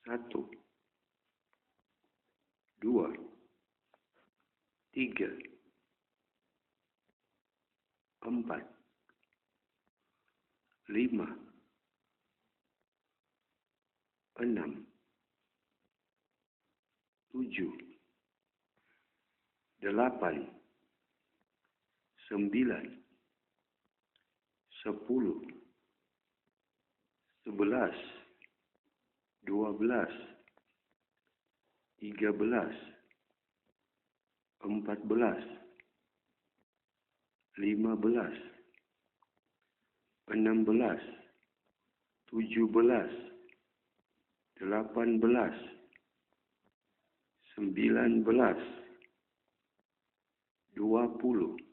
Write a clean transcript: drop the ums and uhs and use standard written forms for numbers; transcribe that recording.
1, 2, 3, 4, 5, 6, 7, 8, 9, 10, 11, 12, 13, 14, 15, 16, 17, 18, 19, 20,